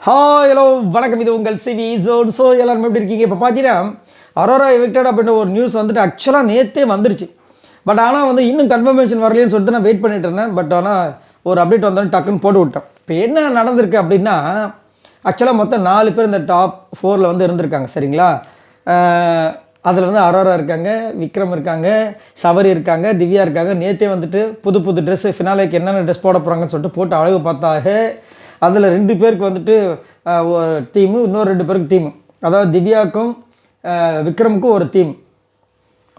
Hi hello வணக்கம், இது உங்கள் சிவி ஜோன். ஸோ எல்லாருமே எப்படி இருக்கீங்க? இப்போ பார்த்தீங்கன்னா அரோரா எவிக்டட் அப்படின்ற ஒரு நியூஸ் வந்துட்டு ஆக்சுவலாக நேற்றே வந்துருச்சு. பட் ஆனால் வந்து இன்னும் கன்ஃபர்மேஷன் வரலைன்னு சொல்லிட்டு நான் வெயிட் பண்ணிட்டு இருந்தேன். பட் ஆனால் ஒரு அப்டேட் வந்தோன்னு டக்குன்னு போட்டு விட்டேன். இப்போ என்ன நடந்திருக்கு அப்படின்னா, ஆக்சுவலாக மொத்தம் 4 பேர் இந்த டாப் 4ல் வந்து இருந்திருக்காங்க. சரிங்களா? அதில் வந்து அரோரா இருக்காங்க, விக்ரம் இருக்காங்க, சபரி இருக்காங்க, திவ்யா இருக்காங்க. நேற்றே வந்துட்டு புது புது ட்ரெஸ்ஸு ஃபினாலேக்கு என்னென்ன ட்ரெஸ் போட போகிறாங்கன்னு சொல்லிட்டு போட்டு அழகு பார்த்தாக. அதில் 2 பேருக்கு வந்துட்டு ஒரு டீமு, இன்னொரு 2 பேருக்கு டீமு. அதாவது திவ்யாவுக்கும் விக்ரமுக்கும் ஒரு டீம்.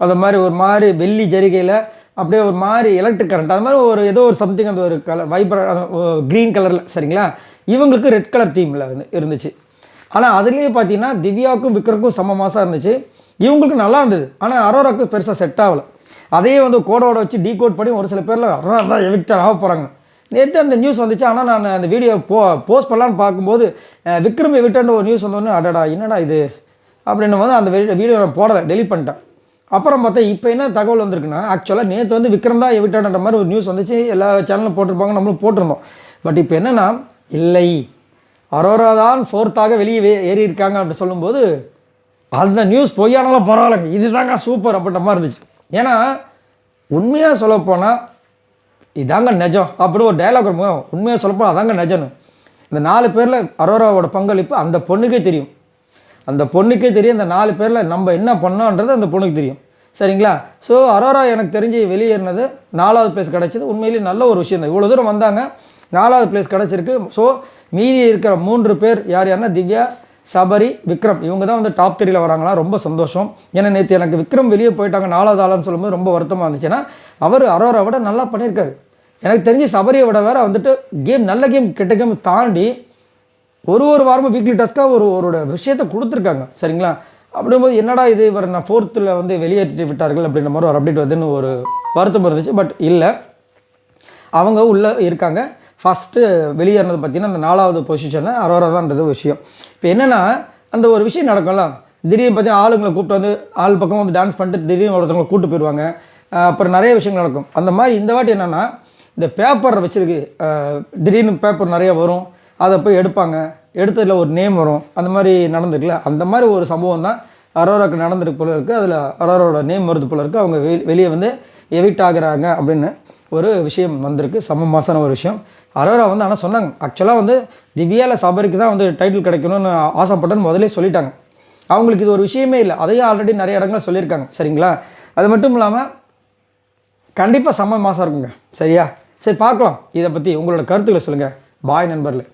அது மாதிரி ஒரு மாதிரி வெள்ளி ஜரிகையில் அப்படியே ஒரு மாதிரி எலக்ட்ரிக் கரண்ட் அது மாதிரி ஒரு ஏதோ ஒரு சம்திங் அந்த ஒரு கலர் க்ரீன் கலரில். சரிங்களா? இவங்களுக்கு ரெட் கலர் டீமில் வந்து இருந்துச்சு. ஆனால் அதுலேயே பார்த்தீங்கன்னா திவ்யாவுக்கும் விக்ரமுக்கும் சம மாதம் இருந்துச்சு. இவங்களுக்கு நல்லா இருந்தது. ஆனால் அரோராவுக்கு பெருசாக செட் ஆகலை. அதையே வந்து கோடோட வச்சு டீகோட் பண்ணி ஒரு சில பேரில் அரோரா எவிக்டர் ஆக போகிறாங்க. நேற்று அந்த நியூஸ் வந்துச்சு. ஆனால் நான் அந்த வீடியோ போஸ்ட் பண்ணலான்னு பார்க்கும்போது விக்ரம் எவிக்டர்ன்ற ஒரு நியூஸ் வந்தோடனே அடடா என்னடா இது அப்படின்னும் போது அந்த வீடியோ நான் போடலை, டெலிட் பண்ணிட்டேன். அப்புறம் பார்த்தா இப்போ என்ன தகவல் வந்திருக்குன்னா, ஆக்சுவலாக நேற்று வந்து விக்ரம் தான் எவிக்டர்ன்ற மாதிரி ஒரு நியூஸ் வந்துச்சு. எல்லா சேனலும் போட்டிருப்பாங்க, நம்மளும் போட்டிருந்தோம். பட் இப்போ என்னென்னா, இல்லை அரோரா தான் 4th வெளியே ஏறி இருக்காங்க அப்படின்னு சொல்லும்போது அந்த நியூஸ் பொய்யானாலும் பரவாயில்லைங்க, இதுதாங்க சூப்பர் அப்படின்ற மாதிரி இருந்துச்சு. ஏன்னா உண்மையாக சொல்லப்போனால் இதாங்க நிஜம் அப்படி ஒரு டைலாக் இருக்கும். உண்மையாக சொல்லப்போனால் அதாங்க நிஜம்னு. இந்த 4 பேரில் அரோராவோட பங்களிப்பு அந்த பொண்ணுக்கே தெரியும். அந்த பொண்ணுக்கே தெரியும். இந்த 4 பேரில் நம்ம என்ன பண்ணோன்றது அந்த பொண்ணுக்கு தெரியும். சரிங்களா? ஸோ அரோரா எனக்கு தெரிஞ்சு வெளியேறினது 4வது பிளேஸ் கிடச்சிது. உண்மையிலேயே நல்ல ஒரு விஷயம் தான். இவ்வளோ தூரம் வந்தாங்க, 4வது பிளேஸ் கிடச்சிருக்கு. ஸோ மீதி இருக்கிற 3 பேர் யாருன்னா திவ்யா, சபரி, விக்ரம், இவங்க தான் வந்து டாப் 3ல் வராங்களா. ரொம்ப சந்தோஷம். ஏன்னா நேற்று எனக்கு விக்ரம் வெளியே போயிட்டாங்க 4வது ஆளான்னு சொல்லும்போது ரொம்ப வருத்தமாக இருந்துச்சுன்னா, அவர் அரோரா விட நல்லா பண்ணியிருக்காரு. எனக்கு தெரிஞ்சு சபரியை விட வேறு வந்துட்டு கேம் நல்ல கேம் கெட்ட கேம் தாண்டி ஒரு வாரமும் வீக்லி டாஸ்க்காக ஒரு விஷயத்தை கொடுத்துருக்காங்க. சரிங்களா? அப்படிங்கும்போது என்னடா இது இவர் நான் 4th வந்து வெளியேற்றி விட்டார்கள் அப்படின்ற மாதிரி ஒரு அப்டேட் வந்துன்னு ஒரு வருத்தம் இருந்துச்சு. பட் இல்லை, அவங்க உள்ளே இருக்காங்க. ஃபஸ்ட்டு வெளியேறினது பார்த்திங்கன்னா அந்த 4வது பொசிஷனில் அரோரா தான்ன்றது விஷயம். இப்போ என்னென்னா, அந்த ஒரு விஷயம் நடக்கும்ல, திடீர்னு பார்த்தீங்கன்னா ஆளுங்களை கூப்பிட்டு வந்து ஆள் பக்கம் வந்து டான்ஸ் பண்ணிட்டு திடீர்னு ஒருத்தவங்களை கூப்பிட்டு போயிடுவாங்க. அப்புறம் நிறைய விஷயங்கள் நடக்கும். அந்த மாதிரி இந்த வாட்டி என்னென்னா, இந்த பேப்பரை வச்சுருக்கு திடீர்னு பேப்பர் நிறைய வரும், அதை போய் எடுப்பாங்க. எடுத்ததில் ஒரு நேம் வரும். அந்த மாதிரி நடந்துருக்குல்ல, அந்த மாதிரி ஒரு சம்பவம் தான் அரோராவுக்கு நடந்திருக்கு போல இருக்குது. அதில் அரோராவோட நேம் வருது போல இருக்குது. அவங்க வெளியே வந்து எவிக்ட் ஆகுறாங்க அப்படின்னு ஒரு விஷயம் வந்திருக்கு. சம மாசான ஒரு விஷயம். அரோரா வந்து ஆனால் சொன்னாங்க, ஆக்சுவலாக வந்து திவ்யாவில் சபரிக்கு தான் வந்து டைட்டில் கிடைக்கணும்னு ஆசைப்பட்டேன்னு முதலே சொல்லிட்டாங்க. அவங்களுக்கு இது ஒரு விஷயமே இல்லை. அதையும் ஆல்ரெடி நிறைய இடங்கள் சொல்லியிருக்காங்க. சரிங்களா? அது மட்டும் இல்லாமல் கண்டிப்பாக சம மாதம் இருக்குங்க. சரியா? சரி, பார்க்கலாம். இதை பற்றி உங்களோட கருத்துக்களை சொல்லுங்கள். பாய் நண்பர்களே.